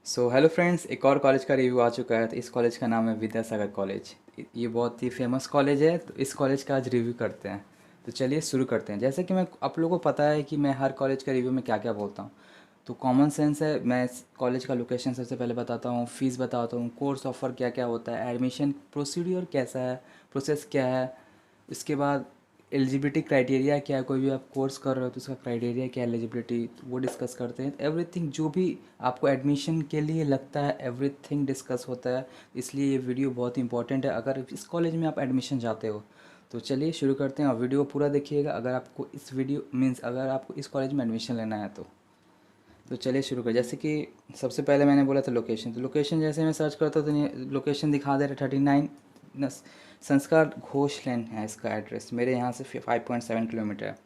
Hello friends, एक और college का रिव्यू आ चुका है। तो इस कॉलेज का नाम है विद्यासागर कॉलेज। ये बहुत ही फेमस कॉलेज है, तो इस कॉलेज का आज रिव्यू करते हैं। तो चलिए शुरू करते हैं। जैसे कि मैं आप लोगों को पता है कि मैं हर कॉलेज का रिव्यू में क्या क्या बोलता हूँ। तो कॉमन सेंस है, मैं इस कॉलेज का लोकेशन सबसे पहले बताता हूँ, फीस बताता हूँ, कोर्स ऑफर क्या क्या होता है, एडमिशन प्रोसीड्यूर कैसा है, प्रोसेस क्या है। इसके बाद एलिजिबिलिटी क्राइटेरिया क्या है, कोई भी आप कोर्स कर रहे हो तो उसका क्राइटेरिया क्या है, एलिजिबिलिटी वो डिस्कस करते हैं। एवरीथिंग जो भी आपको एडमिशन के लिए लगता है एवरीथिंग डिस्कस होता है। इसलिए ये वीडियो बहुत इंपॉर्टेंट है अगर इस कॉलेज में आप एडमिशन चाहते हो। तो चलिए शुरू करते हैं और वीडियो पूरा देखिएगा अगर आपको इस वीडियो मीन्स अगर आपको इस कॉलेज में एडमिशन लेना है तो चलिए शुरू करें। जैसे कि सबसे पहले मैंने बोला था लोकेशन। तो लोकेशन जैसे मैं सर्च करता हूँ तो लोकेशन दिखा दे रहा 39 संस्कार घोष लैंड है इसका एड्रेस। मेरे यहाँ से 5.7 किलोमीटर है।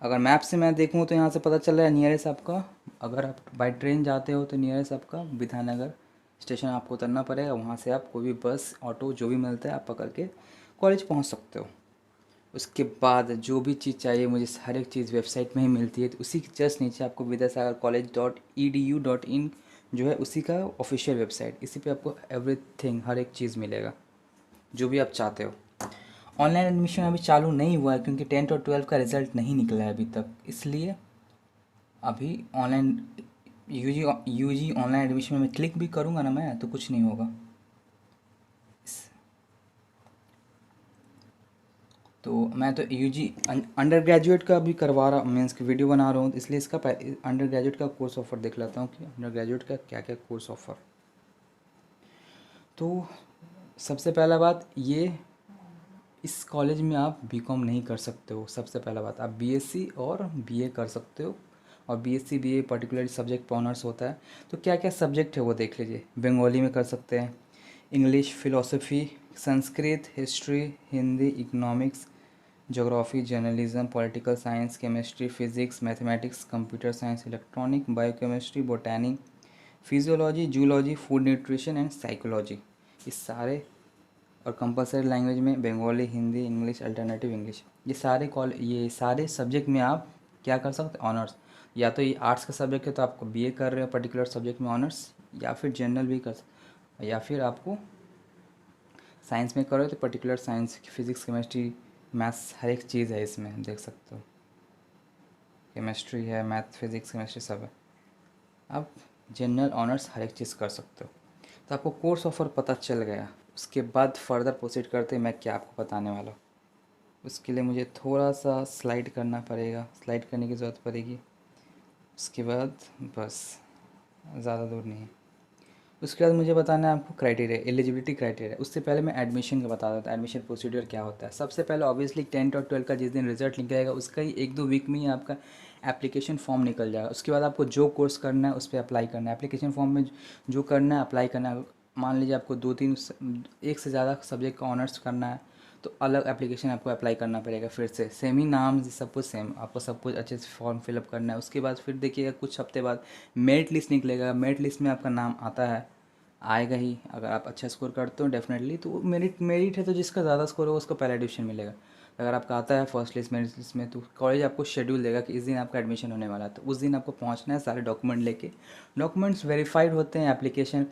अगर मैप से मैं देखूँ तो यहाँ से पता चल रहा है नियरेस्ट आपका, अगर आप बाई ट्रेन जाते हो तो नियरेस्ट आपका विधाननगर स्टेशन आपको उतरना पड़ेगा। वहाँ से आप कोई भी बस ऑटो जो भी मिलता है आप पकड़ के कॉलेज पहुँच सकते हो। उसके बाद जो भी चीज़ चाहिए मुझे हर एक चीज़ वेबसाइट में ही मिलती है। तो उसी के जस्ट नीचे आपको विद्यासागर college.edu.in जो है उसी का ऑफिशियल वेबसाइट, इसी पे आपको एवरीथिंग हर एक चीज़ मिलेगा जो भी आप चाहते हो। ऑनलाइन एडमिशन अभी चालू नहीं हुआ है क्योंकि 10th और 12th का रिज़ल्ट नहीं निकला है अभी तक, इसलिए अभी online UG UG online admission में क्लिक भी करूँगा ना मैं तो कुछ नहीं होगा। तो मैं तो यूजी अंडर ग्रेजुएट का भी करवा रहा मीन्स की वीडियो बना रहा हूँ, इसलिए इसका अंडर ग्रेजुएट का कोर्स ऑफर देख लेता हूँ कि अंडर ग्रेजुएट का क्या क्या कोर्स ऑफर। तो सबसे पहला बात ये, इस कॉलेज में आप बीकॉम नहीं कर सकते हो। सबसे पहला बात, आप बीएससी और बीए कर सकते हो। और बीएससी बीए पर्टिकुलर सब्जेक्ट पर ऑनर्स होता है। तो क्या क्या सब्जेक्ट है वो देख लीजिए। बंगाली में कर सकते हैं, English, philosophy, Sanskrit, history, Hindi, economics, geography, journalism, political science, chemistry, physics, mathematics, computer science, electronic, biochemistry, botany, physiology, zoology, food nutrition and psychology. ये सारे, और कंपलसरी लैंग्वेज में Bengali, Hindi, English, alternative English. ये सारे सब्जेक्ट में आप क्या कर सकते हैं, ऑनर्स। या तो ये आर्ट्स का सब्जेक्ट है तो आपको बीए कर रहे हो पर्टिकुलर सब्जेक्ट में ऑनर्स, या फिर जनरल भी कर सकते, या फिर आपको साइंस में करो तो particular science, physics, chemistry, maths हर एक चीज़ है इसमें देख सकते हो। केमिस्ट्री है, मैथ, फिजिक्स, केमिस्ट्री सब है। आप जनरल ऑनर्स हर एक चीज़ कर सकते हो। तो आपको कोर्स ऑफर पता चल गया। उसके बाद फर्दर प्रोसीड करते मैं क्या आपको बताने वाला हूँ। उसके लिए मुझे थोड़ा सा स्लाइड करना पड़ेगा, स्लाइड करने की ज़रूरत पड़ेगी। उसके बाद बस, ज़्यादा दूर नहीं है। उसके बाद मुझे बताना है आपको क्राइटेरिया, एलिजिबिलिटी क्राइटेरिया। उससे पहले मैं एडमिशन का बता देता हूँ, एडमिशन प्रोसीजर क्या होता है। सबसे पहले ऑब्वियसली 10th और 12th का जिस दिन रिजल्ट निकलेगा उसका ही 1-2 वीक में ही आपका एप्लीकेशन फॉर्म निकल जाएगा। उसके बाद आपको जो कोर्स करना है उस पर अप्लाई करना है। एप्लीकेशन फॉर्म में जो करना है अप्लाई करना है। मान लीजिए आपको 2-3 एक से ज़्यादा सब्जेक्ट का ऑनर्स करना है तो अलग एप्लीकेशन आपको अप्लाई करना पड़ेगा। फिर से सेम ही नाम, सब कुछ सेम, आपको सब कुछ अच्छे से फॉर्म फिलअप करना है। उसके बाद फिर देखिएगा कुछ हफ्ते बाद मेरिट लिस्ट निकलेगा। मेरिट लिस्ट में आपका नाम आता है, आएगा ही। अगर आप अच्छा स्कोर करते हो डेफिनेटली तो मेरिट मेरिट है तो जिसका ज़्यादा स्कोर होगा उसको पहला डिवीजन मिलेगा। अगर आपका आता है फर्स्ट लिस्ट, मेरिट लिस्ट में, तो कॉलेज आपको शेड्यूल देगा कि इस दिन आपका एडमिशन होने वाला है। तो उस दिन आपको पहुंचना है सारे डॉक्यूमेंट लेके। डॉक्यूमेंट्स वेरीफाइड होते हैं, एप्लीकेशन।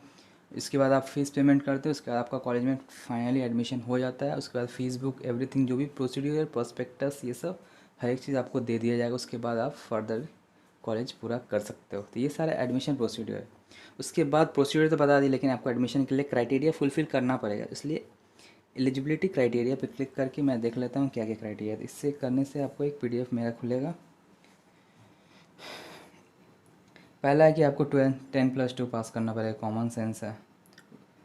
इसके बाद आप फीस पेमेंट करते हो। उसके बाद आपका कॉलेज में फाइनली एडमिशन हो जाता है। उसके बाद फीस बुक, एवरीथिंग जो भी प्रोसीड्यूर, प्रोस्पेक्टस, ये सब हर एक चीज़ आपको दे दिया जाएगा। उसके बाद आप फर्दर कॉलेज पूरा कर सकते हो। तो ये सारा एडमिशन प्रोसीड्यूर है। उसके बाद प्रोसीड्यूर तो बता दी, लेकिन आपको एडमिशन के लिए क्राइटेरिया फुलफिल करना पड़ेगा। इसलिए एलिजिबिलिटी क्राइटेरिया पे क्लिक करके मैं देख लेता हूँ क्या क्या क्राइटेरिया है। इससे करने से आपको एक पीडीएफ मेरा खुलेगा। पहला है कि आपको 10+2 पास करना पड़ेगा, कॉमन सेंस है।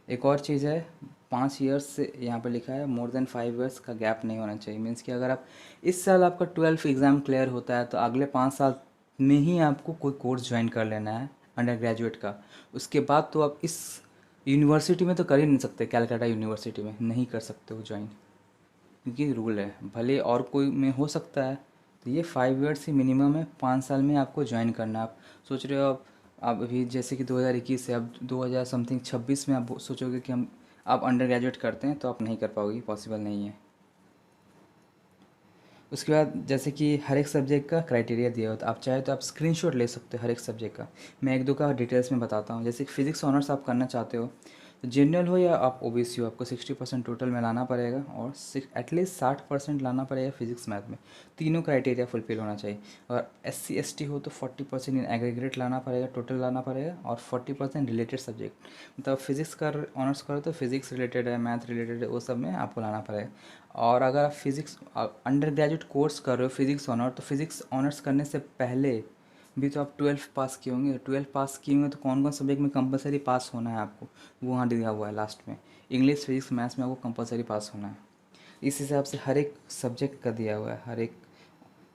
एक और चीज़ है, 5 ईयर्स से यहाँ पर लिखा है मोर देन 5 ईयर्स का गैप नहीं होना चाहिए। मीन्स कि अगर आप इस साल आपका 12th एग्ज़ाम क्लियर होता है तो अगले 5 साल में ही आपको कोई कोर्स ज्वाइन कर लेना है अंडर ग्रेजुएट का। उसके बाद तो आप इस यूनिवर्सिटी में तो कर ही नहीं सकते, कैलकाटा यूनिवर्सिटी में नहीं कर सकते हो ज्वाइन, क्योंकि रूल है। भले और कोई में हो सकता है। तो ये 5 ईयर्स ही मिनिमम है, 5 साल में आपको ज्वाइन करना है। आप सोच रहे हो आप अभी जैसे कि 2021 से अब 2000 समथिंग 26 में आप सोचोगे कि हम आप अंडर ग्रेजुएट करते हैं तो आप नहीं कर पाओगे, पॉसिबल नहीं है। उसके बाद जैसे कि हर एक सब्जेक्ट का क्राइटेरिया दिया होता है, आप चाहे तो आप स्क्रीनशॉट ले सकते हो हर एक सब्जेक्ट का। मैं एक दो का डिटेल्स में बताता हूँ। जैसे फिजिक्स ऑनर्स आप करना चाहते हो, तो जनरल हो या आप ओबीसी हो, आपको 60% टोटल में लाना पड़ेगा और एटलीस्ट 60% लाना पड़ेगा फिजिक्स मैथ में। तीनों क्राइटेरिया फुलफिल होना चाहिए। और SC ST हो तो 40% इन एग्रीगेट लाना पड़ेगा, टोटल लाना पड़ेगा, और 40% रिलेटेड सब्जेक्ट, मतलब फिजिक्स का ऑनर्स करो तो फिजिक्स रिलेटेड है, मैथ रिलेटेड है, वो सब में आपको लाना पड़ेगा। और अगर आप फिज़िक्स अंडर ग्रेजुएट कोर्स कर रहे हो फिज़िक्स ऑनर, तो फिज़िक्स ऑनर्स करने से पहले भी तो आप 12 पास किए होंगे। 12 पास किए होंगे तो कौन कौन सब्जेक्ट में कंपलसरी पास होना है आपको, वो वहाँ दिया हुआ है लास्ट में। इंग्लिश फिजिक्स मैथ्स में आपको कंपलसरी पास होना है। इस हिसाब से हर एक सब्जेक्ट का दिया हुआ है, हर एक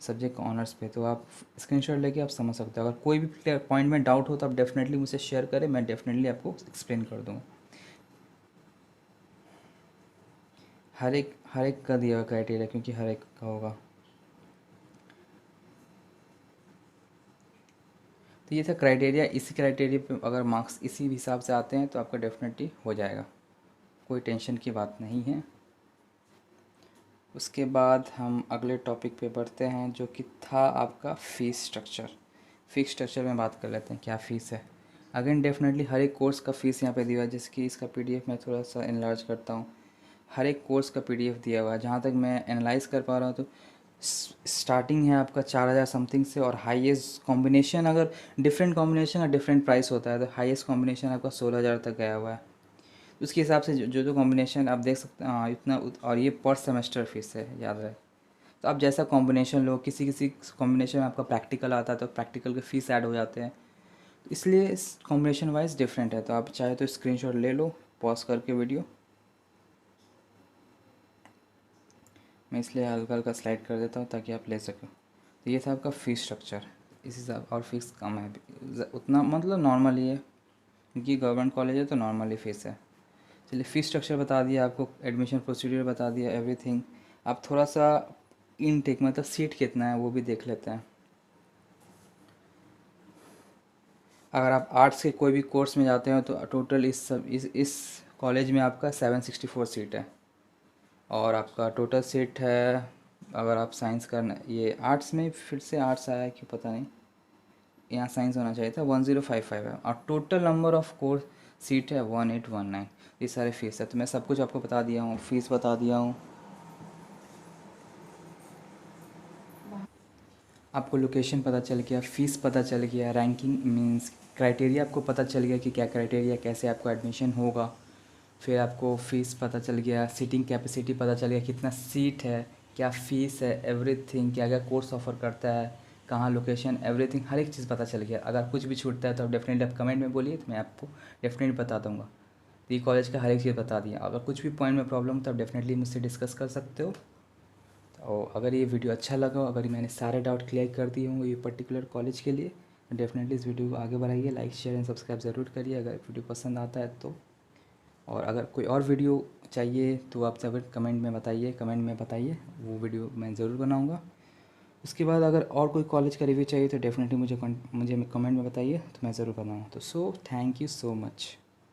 सब्जेक्ट का ऑनर्स पे। तो आप स्क्रीनशॉट लेके आप समझ सकते हो। अगर कोई भी पॉइंट में डाउट हो तो आप डेफिनेटली मुझसे शेयर करें, मैं डेफिनेटली आपको एक्सप्लेन कर दूँगा। हर एक का दिया हुआ क्राइटेरिया, क्योंकि हर एक का होगा। तो ये था क्राइटेरिया। इसी क्राइटेरिया पे अगर मार्क्स इसी हिसाब से आते हैं तो आपका डेफिनेटली हो जाएगा, कोई टेंशन की बात नहीं है। उसके बाद हम अगले टॉपिक पे बढ़ते हैं, जो कि था आपका फ़ीस स्ट्रक्चर। फ़ीस स्ट्रक्चर में बात कर लेते हैं, क्या फ़ीस है। अगेन डेफिनेटली हर एक कोर्स का फ़ीस यहाँ पे दिया हुआ है, जिसकी इसका PDF मैं थोड़ा सा एनलार्ज करता हूँ। हर एक कोर्स का PDF दिया हुआ है। जहाँ तक मैं एनालाइज कर पा रहा हूँ तो स्टार्टिंग है आपका 4,000 समथिंग से, और हाईएस्ट कॉम्बिनेशन अगर डिफरेंट कॉम्बिनेशन का डिफरेंट प्राइस होता है, तो हाईएस्ट कॉम्बिनेशन आपका 16,000 तक गया हुआ है। उसके हिसाब से जो जो कॉम्बिनेशन आप देख सकते हैं, हाँ इतना और ये पर सेमेस्टर फीस है, याद रहे। तो आप जैसा कॉम्बिनेशन लो, किसी किसी कॉम्बिनेशन में आपका प्रैक्टिकल आता है तो प्रैक्टिकल के फ़ीस ऐड हो जाते हैं, तो इसलिए इस कॉम्बिनेशन वाइज डिफरेंट है। तो आप चाहे तो स्क्रीनशॉट ले लो पॉज करके वीडियो। मैं इसलिए हल्का हल्का स्लाइड कर देता हूँ ताकि आप ले सकें। तो ये था आपका फ़ीस स्ट्रक्चर। इस हिसाब, और फीस कम है उतना, मतलब नॉर्मल ही है, क्योंकि गवर्नमेंट कॉलेज है तो नॉर्मली फ़ीस है। चलिए फ़ीस स्ट्रक्चर बता दिया आपको, एडमिशन प्रोसीड्यूर बता दिया, एवरीथिंग। आप थोड़ा सा इनटेक मतलब सीट कितना है वो भी देख लेते हैं। अगर आप आर्ट्स के कोई भी कोर्स में जाते हो तो टोटल इस कॉलेज में आपका 764 सीट है। और आपका टोटल सीट है, अगर आप साइंस करना, ये आर्ट्स में फिर से आर्ट्स आया है क्यों पता नहीं, यहाँ साइंस होना चाहिए था, 1055 है। और total number of course seat है 1819। ये सारे फीस है। तो मैं सब कुछ आपको बता दिया हूँ, फीस बता दिया हूँ। आपको लोकेशन पता चल गया, फ़ीस पता चल गया, रैंकिंग मींस क्राइटेरिया आपको पता चल गया कि क्या क्राइटेरिया, कैसे आपको एडमिशन होगा। फिर आपको फ़ीस पता चल गया, सीटिंग कैपेसिटी पता चल गया, कितना सीट है, क्या फ़ीस है, एवरीथिंग, क्या क्या कोर्स ऑफ़र करता है, कहाँ लोकेशन, एवरीथिंग, हर एक चीज़ पता चल गया। अगर कुछ भी छूटता है तो आप डेफिनेटली आप कमेंट में बोलिए, तो मैं आपको डेफिनेटली बता दूँगा। तो ये कॉलेज का हर एक चीज़ बता दिया। अगर कुछ भी पॉइंट में प्रॉब्लम हो तो आप डेफिनेटली मुझसे डिस्कस कर सकते हो। और अगर ये वीडियो अच्छा लगा, अगर मैंने सारे डाउट क्लियर कर दिए होंगे ये पर्टिकुलर कॉलेज के लिए, तो डेफिनेटली इस वीडियो को आगे बढ़ाइए, लाइक शेयर एंड सब्सक्राइब ज़रूर करिए अगर वीडियो पसंद आता है तो। और अगर कोई और वीडियो चाहिए तो आप ज़रूर कमेंट में बताइए, वो वीडियो मैं ज़रूर बनाऊँगा। उसके बाद अगर और कोई कॉलेज का रिव्यू चाहिए तो डेफिनेटली मुझे कमेंट में बताइए, तो मैं ज़रूर बनाऊँ। तो थैंक यू सो मच।